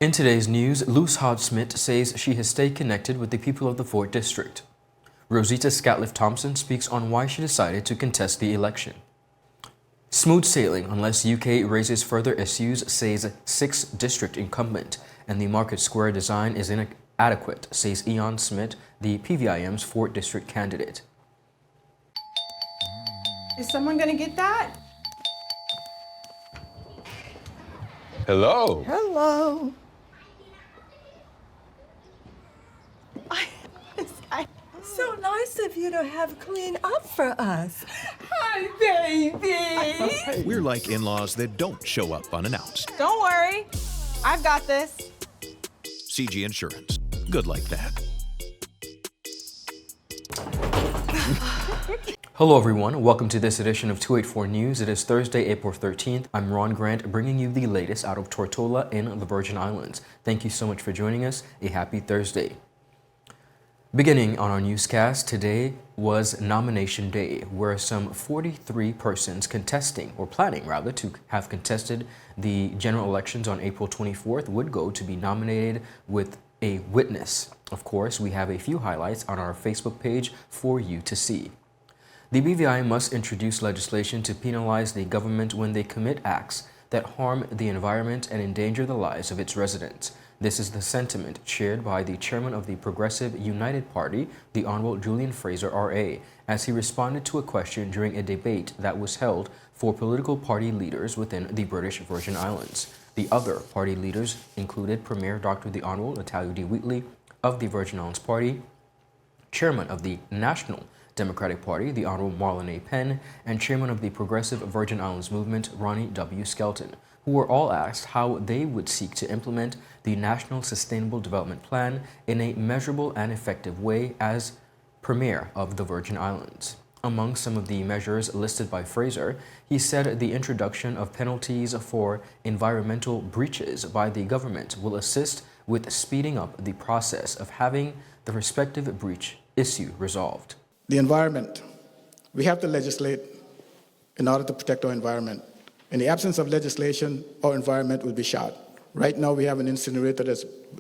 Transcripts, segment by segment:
In today's news, LUCE HODGE says she has stayed connected with the people of the 4th District. Rosita SCATLIFFE Thompson speaks on why she decided to contest the election. Smooth sailing unless UK raises further issues, says 6th District incumbent, and the Market Square design is inadequate, says Ian Smith, the PVIM's 4th District candidate. Is someone going to get that? Hello. Hello. So nice of you to have cleaned up for us. Hi, baby. We're like in-laws that don't show up unannounced. Don't worry. I've got this. CG Insurance. Good like that. Hello everyone, welcome to this edition of 284 News. It is Thursday, April 13th. I'm Ron Grant, bringing you the latest out of Tortola in the Virgin Islands. Thank you so much for joining us. A happy Thursday. Beginning on our newscast, today was nomination day, where some 43 persons contesting, or planning rather, to have contested the general elections on April 24th would go to be nominated with a witness. Of course, we have a few highlights on our Facebook page for you to see. The BVI must introduce legislation to penalize the government when they commit acts that harm the environment and endanger the lives of its residents. This is the sentiment shared by the chairman of the Progressive United Party, the Honorable Julian Fraser, RA, as he responded to a question during a debate that was held for political party leaders within the British Virgin Islands. The other party leaders included Premier Dr. the Honorable Natalio D. Wheatley of the Virgin Islands Party, Chairman of the National Democratic Party, the Honorable Marlon A. Penn, and Chairman of the Progressive Virgin Islands Movement, Ronnie W. Skelton, who were all asked how they would seek to implement the National Sustainable Development Plan in a measurable and effective way as Premier of the Virgin Islands. Among some of the measures listed by Fraser, he said the introduction of penalties for environmental breaches by the government will assist with speeding up the process of having the respective breach issue resolved. The environment. We have to legislate in order to protect our environment. In the absence of legislation, our environment will be shot. Right now, we have an incinerator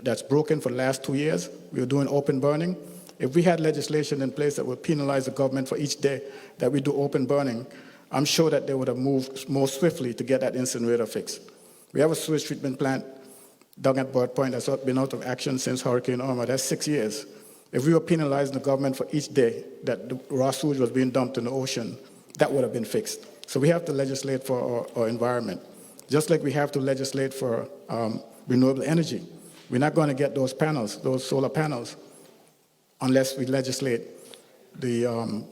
that's broken for the last 2 years. We are doing open burning. If we had legislation in place that would penalize the government for each day that we do open burning, I'm sure that they would have moved more swiftly to get that incinerator fixed. We have a sewage treatment plant down at Bird Point that's been out of action since Hurricane Irma. That's 6 years. If we were penalizing the government for each day that the raw sewage was being dumped in the ocean, that would have been fixed. So we have to legislate for our environment, just like we have to legislate for renewable energy. We're not going to get those panels, those solar panels, unless we legislate the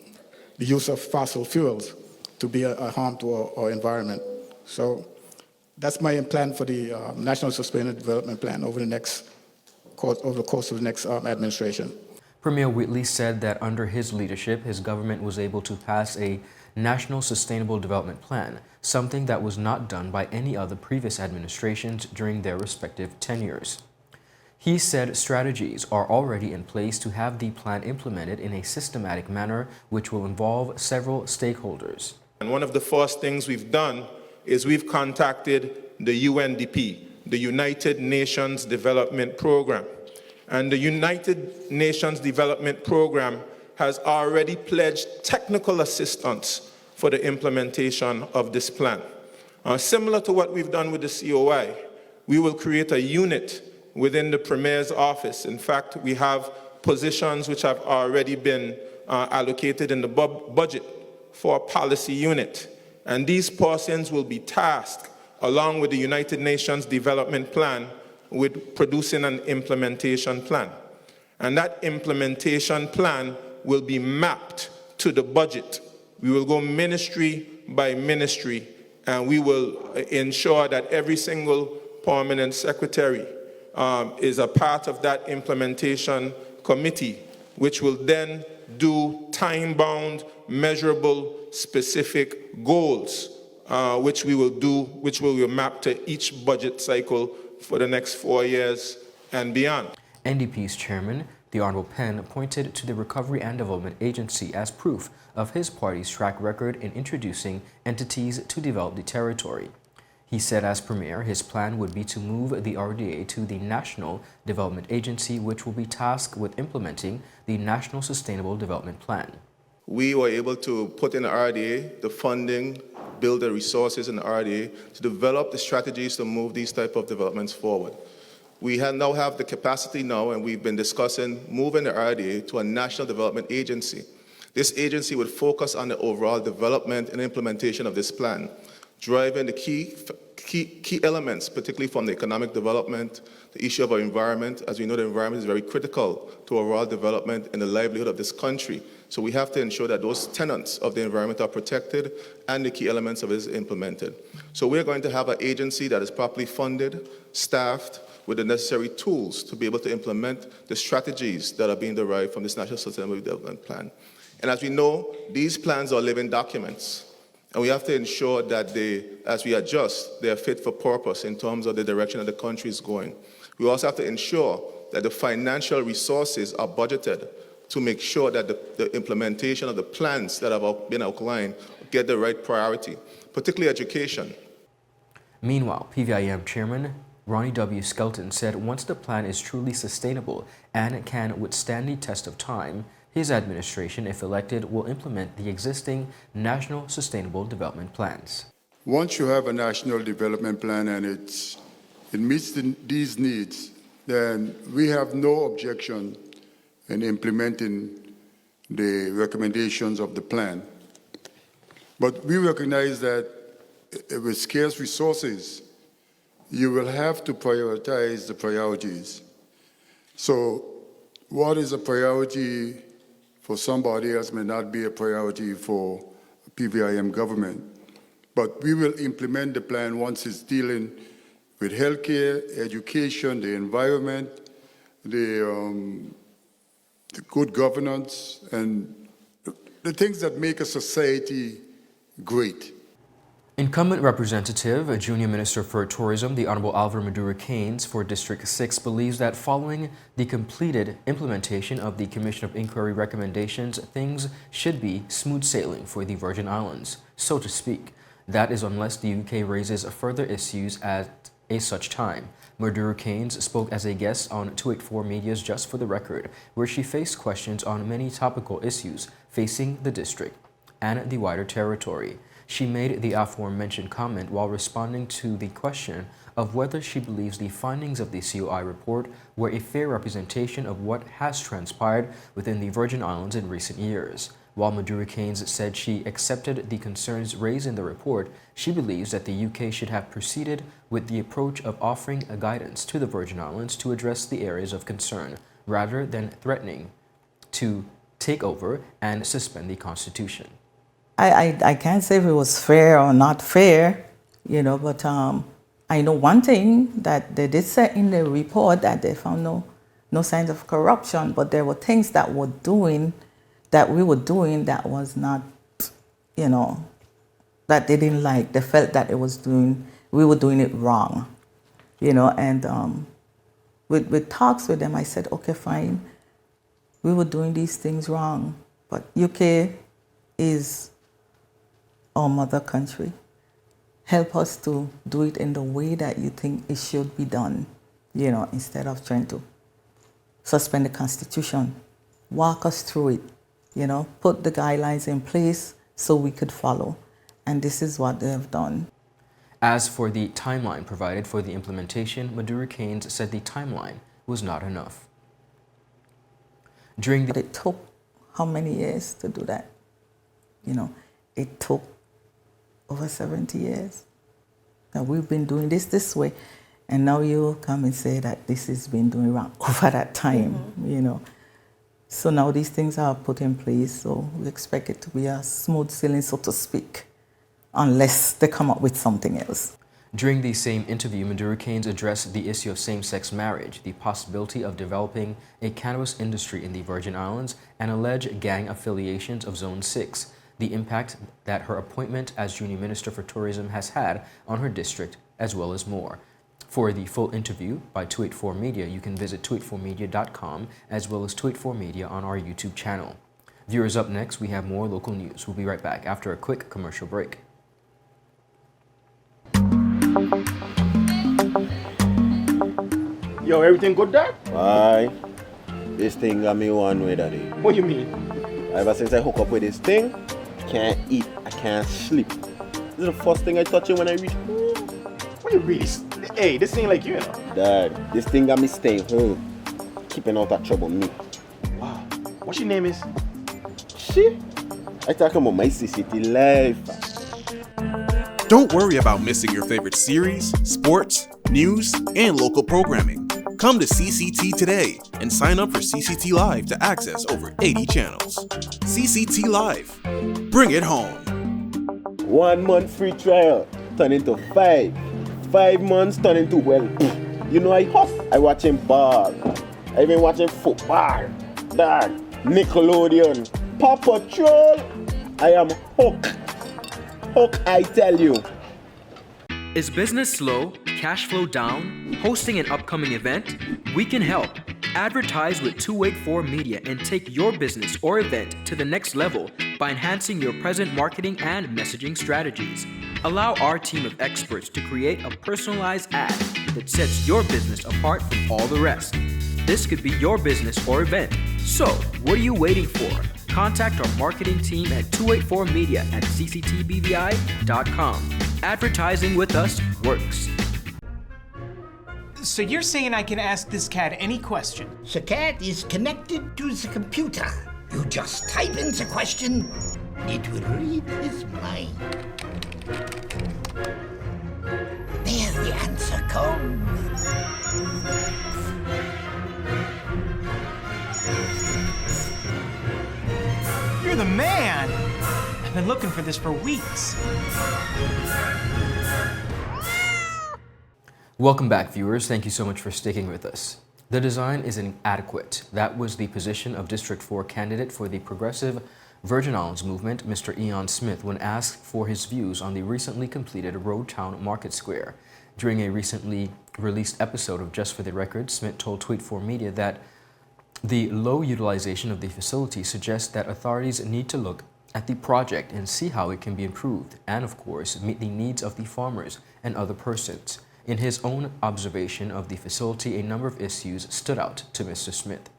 use of fossil fuels to be a harm to our environment. So that's my plan for the National Sustainable Development Plan over the course of the next administration. Premier Wheatley said that under his leadership, his government was able to pass a National Sustainable Development Plan, something that was not done by any other previous administrations during their respective tenures. He said strategies are already in place to have the plan implemented in a systematic manner, which will involve several stakeholders. And one of the first things we've done is we've contacted the UNDP, the United Nations Development Program. And the United Nations Development Program has already pledged technical assistance for the implementation of this plan. Similar to what we've done with the COI, we will create a unit within the Premier's office. In fact, we have positions which have already been allocated in the budget for a policy unit. And these persons will be tasked, along with the United Nations Development Plan, with producing an implementation plan. And that implementation plan will be mapped to the budget. We will go ministry by ministry, and we will ensure that every single permanent secretary is a part of that implementation committee, which will then do time-bound, measurable, specific goals, which we will map to each budget cycle for the next 4 years and beyond. NDP's chairman, the Honorable Penn, pointed to the Recovery and Development Agency as proof of his party's track record in introducing entities to develop the territory. He said as Premier, his plan would be to move the RDA to the National Development Agency, which will be tasked with implementing the National Sustainable Development Plan. We were able to put in the RDA the funding, build the resources in the RDA to develop the strategies to move these type of developments forward. We now have the capacity now, and we've been discussing moving the RDA to a National Development Agency. This agency would focus on the overall development and implementation of this plan, driving the key elements, particularly from the economic development, the issue of our environment. As we know, the environment is very critical to overall development and the livelihood of this country. So we have to ensure that those tenets of the environment are protected and the key elements of it is implemented. So we're going to have an agency that is properly funded, staffed, with the necessary tools to be able to implement the strategies that are being derived from this National Sustainable Development Plan. And as we know, these plans are living documents. And we have to ensure that as we adjust, they are fit for purpose in terms of the direction that the country is going. We also have to ensure that the financial resources are budgeted to make sure that the implementation of the plans that have been outlined get the right priority, particularly education. Meanwhile, PVIM Chairman Ronnie W. Skelton said once the plan is truly sustainable and can withstand the test of time, his administration, if elected, will implement the existing National Sustainable Development Plans. Once you have a national development plan and it meets these needs, then we have no objection in implementing the recommendations of the plan. But we recognize that with scarce resources, you will have to prioritize the priorities. So what is a priority for somebody else may not be a priority for a PVIM government. But we will implement the plan once it's dealing with healthcare, education, the environment, the good governance, and the things that make a society great. Incumbent Representative, Junior Minister for Tourism, the Honorable Alvaro Maduro Keynes for District 6 believes that following the completed implementation of the Commission of Inquiry recommendations, things should be smooth sailing for the Virgin Islands, so to speak. That is unless the UK raises further issues at a such time. Maduro Keynes spoke as a guest on 284 Media's Just for the Record, where she faced questions on many topical issues facing the district and the wider territory. She made the aforementioned comment while responding to the question of whether she believes the findings of the COI report were a fair representation of what has transpired within the Virgin Islands in recent years. While Maduro Keynes said she accepted the concerns raised in the report, she believes that the UK should have proceeded with the approach of offering a guidance to the Virgin Islands to address the areas of concern, rather than threatening to take over and suspend the Constitution. I can't say if it was fair or not fair, but I know one thing that they did say in the report that they found no signs of corruption, but there were things that we were doing that was not, that they didn't like. They felt that we were doing it wrong, and with talks with them, I said, okay, fine, we were doing these things wrong, but UK is our mother country. Help us to do it in the way that you think it should be done, instead of trying to suspend the Constitution. Walk us through it, put the guidelines in place so we could follow. And this is what they have done. As for the timeline provided for the implementation, Maduro Keynes said the timeline was not enough. It took how many years to do that? It took over 70 years. Now we've been doing this way, and now you come and say that this has been doing wrong over that time, So now these things are put in place, so we expect it to be a smooth sailing, so to speak, unless they come up with something else. During the same interview, Maduro Keynes addressed the issue of same-sex marriage, the possibility of developing a cannabis industry in the Virgin Islands, and alleged gang affiliations of Zone 6, the impact that her appointment as Junior Minister for Tourism has had on her district, as well as more. For the full interview by 284 Media, you can visit 284media.com as well as 284 Media on our YouTube channel. Viewers, up next, we have more local news. We'll be right back after a quick commercial break. Yo, everything good, Dad? Why? This thing got me one way, Daddy. What you mean? Ever since I hook up with this thing, I can't eat, I can't sleep. This is the first thing I touch when I reach home. What you really? Hey, this ain't like you, you know. Dad, this thing got me staying home, keeping out of trouble me. Wow. What your name is? Shit, I talking about my CCT life. Don't worry about missing your favorite series, sports, news, and local programming. Come to CCT today and sign up for CCT Live to access over 80 channels. CCT Live. Bring it home. 1 month free trial turn into 5. 5 months turn into, well, you know I hustle. I watching ball. I been watching football. Dad, Nickelodeon, Paw Patrol. I am hooked. Hook, I tell you. Is business slow? Cash flow down? Hosting an upcoming event? We can help. Advertise with 284 Media and take your business or event to the next level by enhancing your present marketing and messaging strategies. Allow our team of experts to create a personalized ad that sets your business apart from all the rest. This could be your business or event. So, what are you waiting for? Contact our marketing team at 284media@cctbvi.com. Advertising with us works. So you're saying I can ask this cat any question? The cat is connected to the computer. You just type in the question, it will read his mind. There the answer comes. You're the man! I've been looking for this for weeks. Welcome back, viewers. Thank you so much for sticking with us. The design is inadequate. That was the position of District 4 candidate for the Progressive Virgin Islands Movement, Mr. Ian Smith, when asked for his views on the recently completed Roadtown Market Square. During a recently released episode of Just for the Record, Smith told Tweet4 Media that the low utilization of the facility suggests that authorities need to look at the project and see how it can be improved, and of course, meet the needs of the farmers and other persons. In his own observation of the facility, a number of issues stood out to Mr. Smith.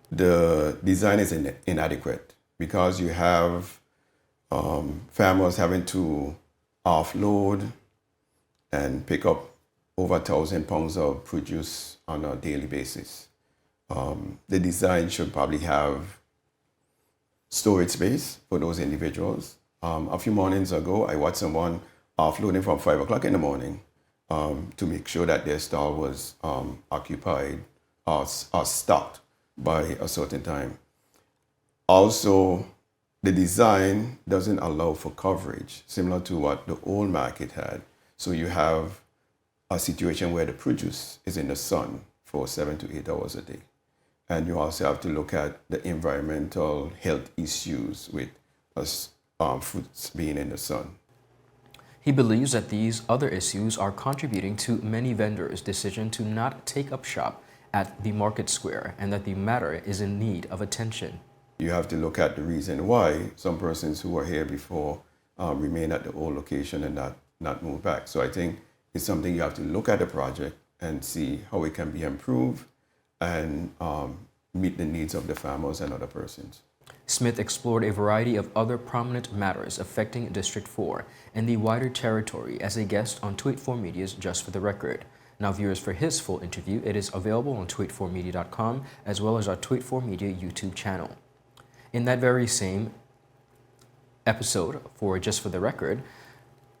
The design is inadequate because you have farmers having to offload and pick up over 1,000 pounds of produce on a daily basis. The design should probably have storage space for those individuals. A few mornings ago, I watched someone offloading from 5 o'clock in the morning to make sure that their stall was occupied or stocked by a certain time. Also, the design doesn't allow for coverage, similar to what the old market had. So you have a situation where the produce is in the sun for 7 to 8 hours a day. And you also have to look at the environmental health issues with fruits being in the sun. He believes that these other issues are contributing to many vendors' decision to not take up shop at the market square, and that the matter is in need of attention. You have to look at the reason why some persons who were here before remain at the old location and not move back. So I think it's something you have to look at the project and see how it can be improved and meet the needs of the farmers and other persons. Smith explored a variety of other prominent matters affecting District 4 and the wider territory as a guest on Tweet4 Media's Just for the Record. Now, viewers, for his full interview, it is available on tweet4media.com as well as our Tweet4 Media YouTube channel. In that very same episode for Just for the Record,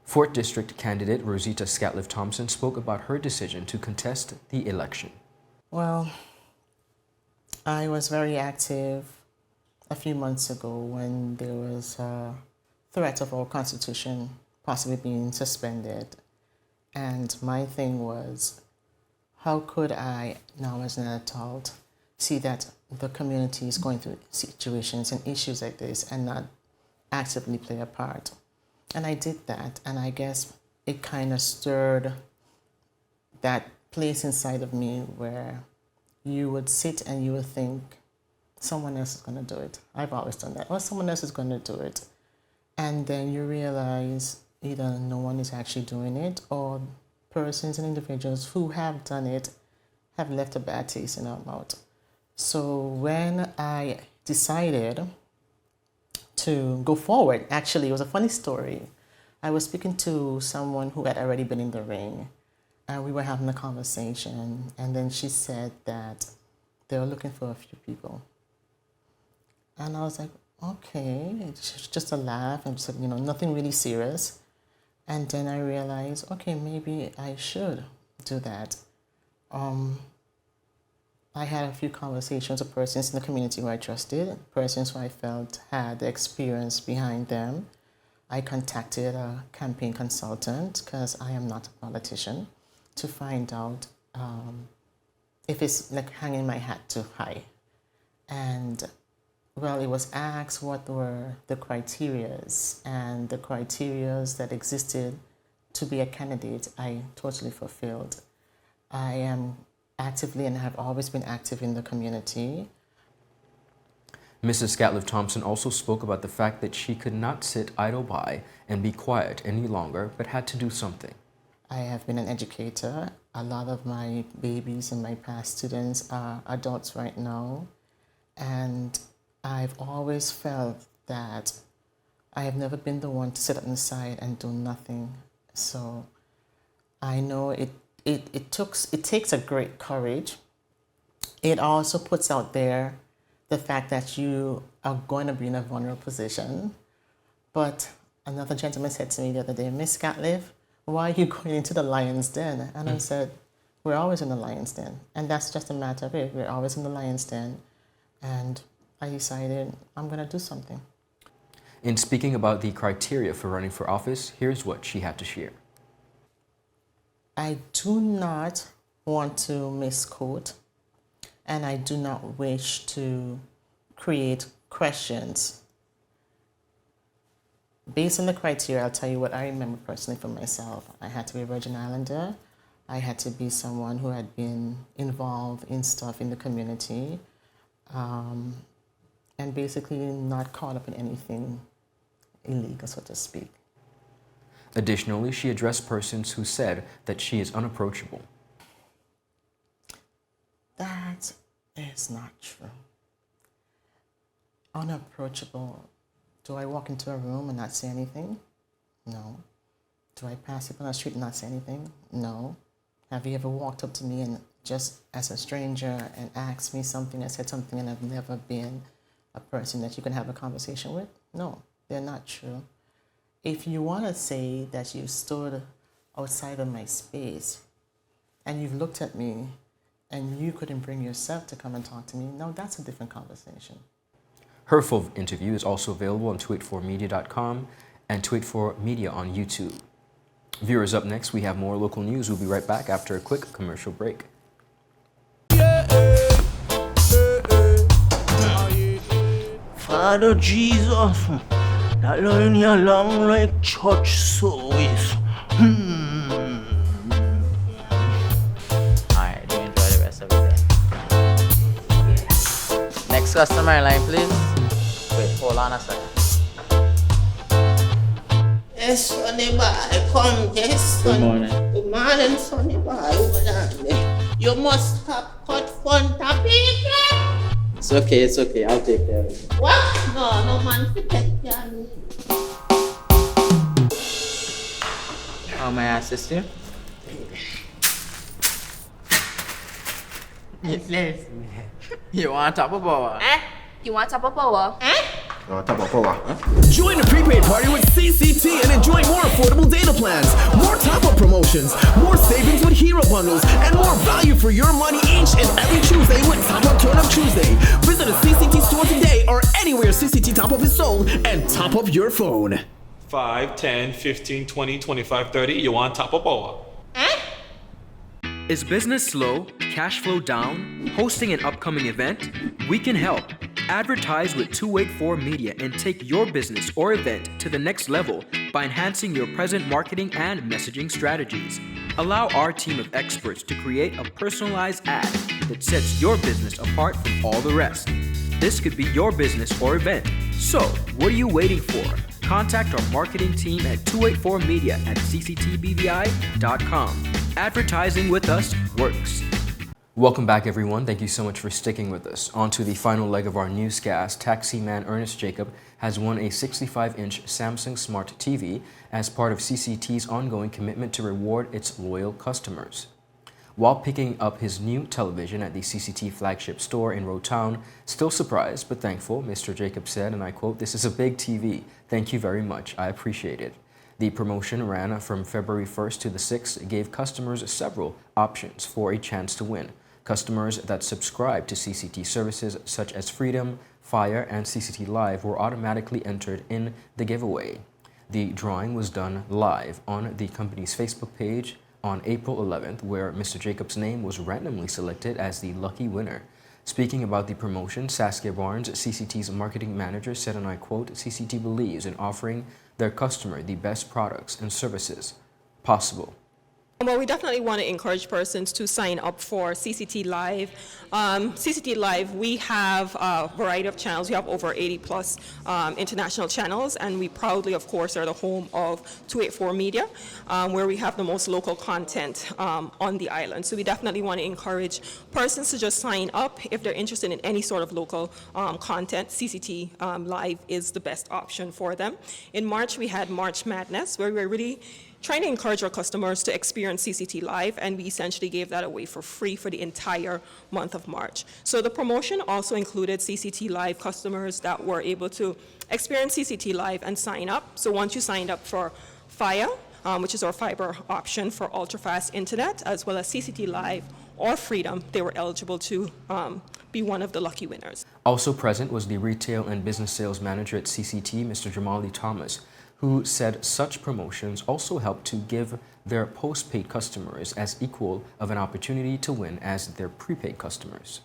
4th District candidate Rosita SCATLIFFE Thompson spoke about her decision to contest the election. Well, I was very active a few months ago when there was a threat of our Constitution possibly being suspended. And my thing was, how could I, now as an adult, see that the community is going through situations and issues like this and not actively play a part? And I did that, and I guess it kind of stirred that place inside of me where you would sit and you would think, someone else is going to do it. I've always done that. Or someone else is going to do it. And then you realize either no one is actually doing it, or persons and individuals who have done it have left a bad taste in our mouth. So when I decided to go forward, actually, it was a funny story. I was speaking to someone who had already been in the ring, and we were having a conversation, and then she said that they were looking for a few people. And I was like, okay, it's just a laugh, and just, nothing really serious. And then I realized, okay, maybe I should do that. I had a few conversations with persons in the community who I trusted, persons who I felt had the experience behind them. I contacted a campaign consultant, because I am not a politician, to find out if it's like hanging my hat too high. And well, it was asked what were the criterias, and the criterias that existed to be a candidate, I totally fulfilled. I am actively and have always been active in the community. Mrs. SCATLIFFE Thompson also spoke about the fact that she could not sit idle by and be quiet any longer, but had to do something. I have been an educator. A lot of my babies and my past students are adults right now. And I've always felt that I have never been the one to sit on the side and do nothing. So I know it takes a great courage. It also puts out there the fact that you are going to be in a vulnerable position. But another gentleman said to me the other day, Miss SCATLIFFE, why are you going into the lion's den? And I said, we're always in the lion's den. And that's just a matter of it. We're always in the lion's den. And I decided I'm going to do something. In speaking about the criteria for running for office, here's what she had to share. I do not want to misquote, and I do not wish to create questions. Based on the criteria, I'll tell you what I remember personally for myself. I had to be a Virgin Islander. I had to be someone who had been involved in stuff in the community, and basically not caught up in anything illegal, so to speak. Additionally, she addressed persons who said that she is unapproachable. That is not true. Unapproachable. Do I walk into a room and not say anything? No. Do I pass people on the street and not say anything? No. Have you ever walked up to me and just as a stranger and asked me something, I said something, and I've never been a person that you can have a conversation with? No, they're not true. If you want to say that you stood outside of my space and you've looked at me and you couldn't bring yourself to come and talk to me, no, that's a different conversation. Her full interview is also available on 284media.com and 284media on YouTube. Viewers, up next, we have more local news. We'll be right back after a quick commercial break. Father Jesus, that line here long like church service. Alright, do enjoy the rest of the day. Next customer line, please. Wait, hold on a second. Yes, Sonny boy, come, yes, Good son. morning. Good morning, Sonny boy, over there. You must have cut front of people. It's okay, I'll take care of it. What? No man to take care of me. How may I assist you? Yes. You want top of power? You want top of power? Join the prepaid party with CCT and enjoy more affordable data plans, more top-up promotions, more savings with hero bundles, and more value for your money each and every Tuesday with Top Up Turn Up Tuesday. Visit a CCT store today or anywhere CCT Top Up is sold and top up your phone. 5, 10, 15, 20, 25, 30. You want top of power? Is business slow? Cash flow down? Hosting an upcoming event? We can help. Advertise with 284 Media and take your business or event to the next level by enhancing your present marketing and messaging strategies. Allow our team of experts to create a personalized ad that sets your business apart from all the rest. This could be your business or event. So, what are you waiting for? Contact our marketing team at 284media at cctbvi.com. Advertising with us works. Welcome back, everyone. Thank you so much for sticking with us. On to the final leg of our newscast. Taxi man Ernest Jacob has won a 65-inch Samsung Smart TV as part of CCT's ongoing commitment to reward its loyal customers. While picking up his new television at the CCT flagship store in Road Town, still surprised but thankful, Mr. Jacob said, and I quote, "This is a big TV. Thank you very much. I appreciate it." The promotion ran from February 1st to the 6th, gave customers several options for a chance to win. Customers that subscribe to CCT services such as Freedom, Fire, and CCT Live were automatically entered in the giveaway. The drawing was done live on the company's Facebook page on April 11th, where Mr. Jacob's name was randomly selected as the lucky winner. Speaking about the promotion, Saskia Barnes, CCT's marketing manager, said, and I quote, "CCT believes in offering their customer the best products and services possible." Well, we definitely want to encourage persons to sign up for CCT Live. CCT Live, we have a variety of channels. We have over 80 plus international channels, and we proudly, of course, are the home of 284 Media, where we have the most local content on the island. So we definitely want to encourage persons to just sign up if they're interested in any sort of local content. CCT Live is the best option for them. In March, we had March Madness, where we were really trying to encourage our customers to experience CCT Live, and we essentially gave that away for free for the entire month of March. So the promotion also included CCT Live customers that were able to experience CCT Live and sign up. So once you signed up for Fire, which is our fiber option for ultra-fast internet, as well as CCT Live or Freedom, they were eligible to be one of the lucky winners. Also present was the retail and business sales manager at CCT, Mr. Jamali Thomas, who said such promotions also help to give their postpaid customers as equal of an opportunity to win as their prepaid customers.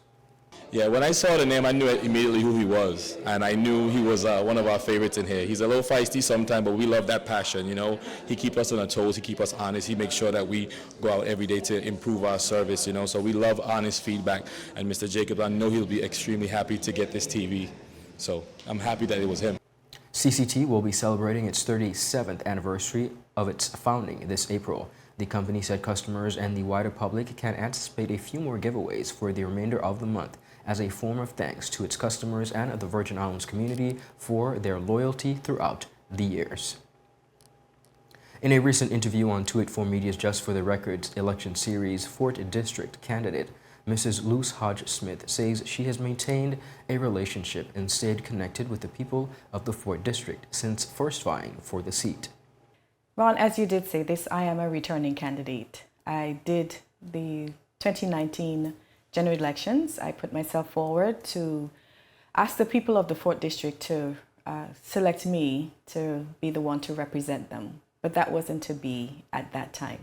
Yeah, when I saw the name, I knew immediately who he was, and I knew he was one of our favorites in here. He's a little feisty sometimes, but we love that passion, you know. He keeps us on our toes, he keeps us honest, he makes sure that we go out every day to improve our service, you know, so we love honest feedback. And Mr. Jacob, I know he'll be extremely happy to get this TV, so I'm happy that it was him. CCT will be celebrating its 37th anniversary of its founding this April. The company said customers and the wider public can anticipate a few more giveaways for the remainder of the month as a form of thanks to its customers and the Virgin Islands community for their loyalty throughout the years. In a recent interview on 284 Media's Just for the Records election series, 4th District candidate Mrs. LUCE HODGE Smith says she has maintained a relationship and stayed connected with the people of the 4th District since first vying for the seat. Ron, as you did say this, I am a returning candidate. I did the 2019 general elections. I put myself forward to ask the people of the 4th District to select me to be the one to represent them. But that wasn't to be at that time.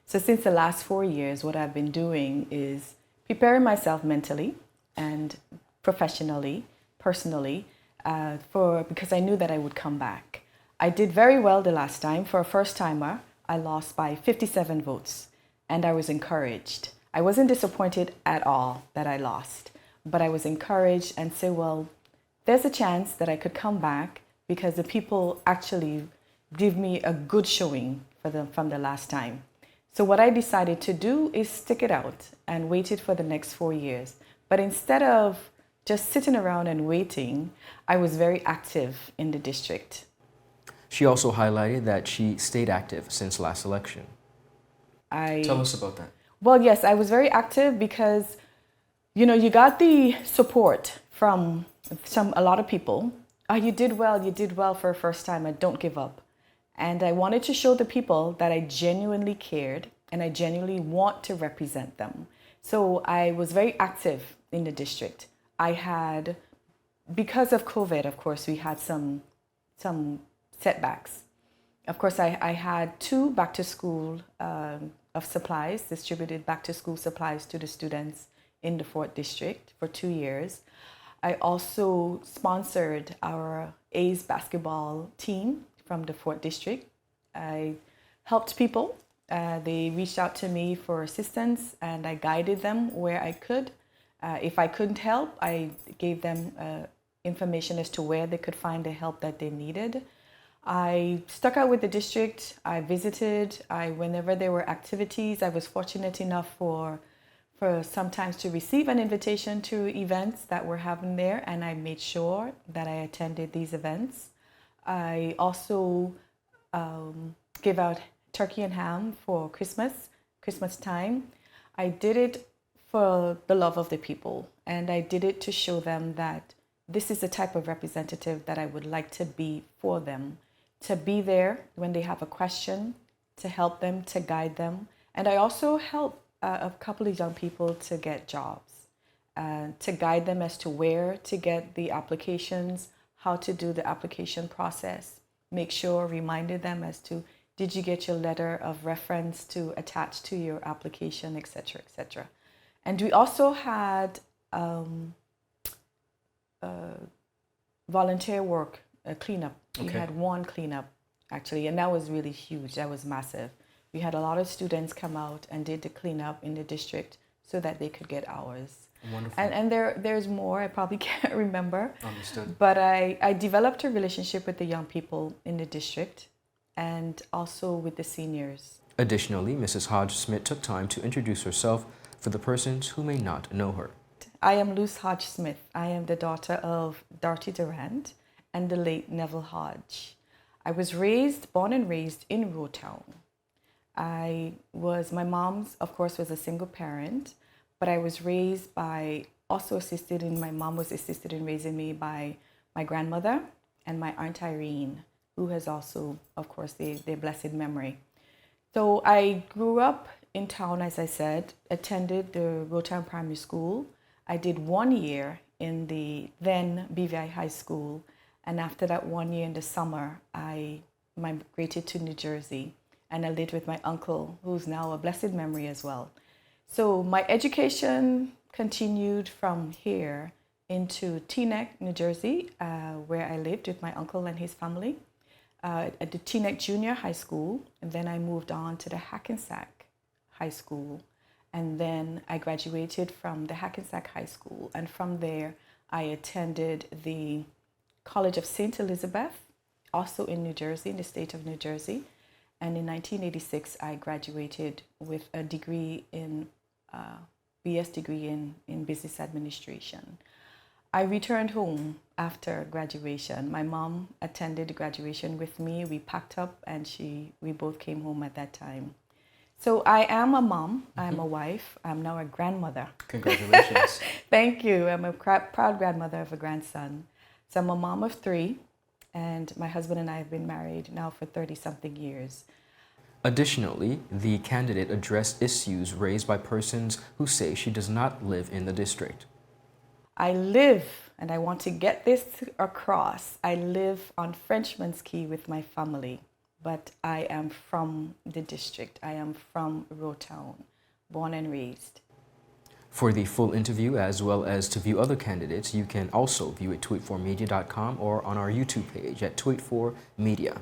So since the last 4 years, what I've been doing is preparing myself mentally and professionally, personally, because I knew that I would come back. I did very well the last time. For a first-timer, I lost by 57 votes, and I was encouraged. I wasn't disappointed at all that I lost, but I was encouraged and said, well, there's a chance that I could come back because the people actually give me a good showing from the last time. So what I decided to do is stick it out and waited for the next 4 years. But instead of just sitting around and waiting, I was very active in the district. She also highlighted that she stayed active since last election. Tell us about that. Well, yes, I was very active because, you know, you got the support from a lot of people. You did well for a first time, and don't give up. And I wanted to show the people that I genuinely cared and I genuinely want to represent them. So I was very active in the district. I had, because of COVID, of course, we had some setbacks. Of course, I had 2 back-to-school of supplies, distributed back-to-school supplies to the students in the 4th District for 2 years. I also sponsored our A's basketball team from the 4th District. I helped people. They reached out to me for assistance and I guided them where I could. If I couldn't help, I gave them information as to where they could find the help that they needed. I stuck out with the district. I visited. Whenever there were activities, I was fortunate enough for for sometimes to receive an invitation to events that were happening there, and I made sure that I attended these events. I also give out turkey and ham for Christmas time. I did it for the love of the people, and I did it to show them that this is the type of representative that I would like to be for them, to be there when they have a question, to help them, to guide them. And I also help a couple of young people to get jobs, to guide them as to where to get the applications, how to do the application process, make sure, reminded them as to, did you get your letter of reference to attach to your application, etc., etc. And we also had volunteer work, cleanup. We had one cleanup, actually, and that was really huge. That was massive. We had a lot of students come out and did the cleanup in the district so that they could get hours. Wonderful. And there's more. I probably can't remember. Understood. But I developed a relationship with the young people in the district and also with the seniors. Additionally, Mrs. Hodge Smith took time to introduce herself for the persons who may not know her. I am LUCE Hodge Smith. I am the daughter of Dorothy Durant and the late Neville Hodge. I was born and raised in Rotown. My mom's, of course, was a single parent, but I was raised by, my mom was assisted in raising me by my grandmother and my Aunt Irene, who has also, of course, their blessed memory. So I grew up in town, as I said, attended the Rotown Primary School. I did 1 year in the then BVI High School, and after that 1 year in the summer, I migrated to New Jersey, and I lived with my uncle, who's now a blessed memory as well. So my education continued from here into Teaneck, New Jersey, where I lived with my uncle and his family, at the Teaneck Junior High School, and then I moved on to the Hackensack High School, and then I graduated from the Hackensack High School, and from there I attended the College of St. Elizabeth, also in New Jersey, in the state of New Jersey, and in 1986 I graduated with a degree in BS degree in business administration. I returned home after graduation. My mom attended graduation with me. We packed up and we both came home at that time. So I am a mom, I'm a wife, I'm now a grandmother. Congratulations. Thank you. I'm a proud grandmother of a grandson. So I'm a mom of 3, and my husband and I have been married now for 30-something years. Additionally, the candidate addressed issues raised by persons who say she does not live in the district. I live, and I want to get this across, I live on Frenchman's Key with my family, but I am from the district. I am from Rotown, born and raised. For the full interview, as well as to view other candidates, you can also view at 284media.com or on our YouTube page at 284media.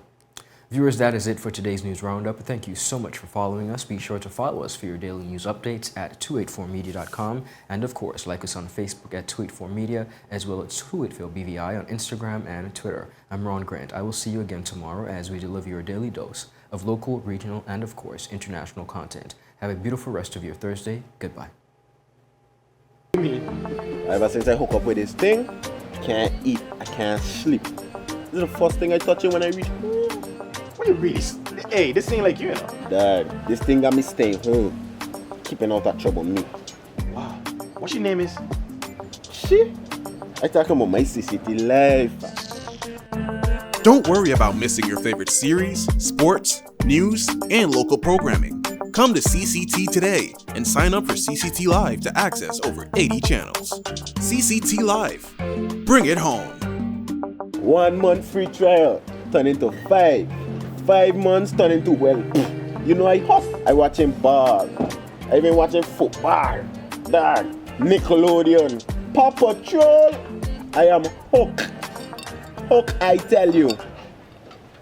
Viewers, that is it for today's News Roundup. Thank you so much for following us. Be sure to follow us for your daily news updates at 284media.com, and of course, like us on Facebook at 284media, as well as 284BVI on Instagram and Twitter. I'm Ron Grant. I will see you again tomorrow as we deliver your daily dose of local, regional, and of course, international content. Have a beautiful rest of your Thursday. Goodbye. Ever since I hook up with this thing, I can't eat, I can't sleep. This is the first thing I touch it when I reach home. What you really? Hey, this ain't like you, you know. Dad, this thing got me staying home, keeping out that trouble me. Wow, what your name is? She? I talking about my CCT life. Don't worry about missing your favorite series, sports, news, and local programming. Come to CCT today and sign up for CCT Live to access over 80 channels. CCT Live. Bring it home. 1 month free trial turn into 5. 5 months turn into, well, you know I huff. I watching ball. I been watching football. Dad, Nickelodeon, Paw Patrol. I am hooked. Hook, I tell you.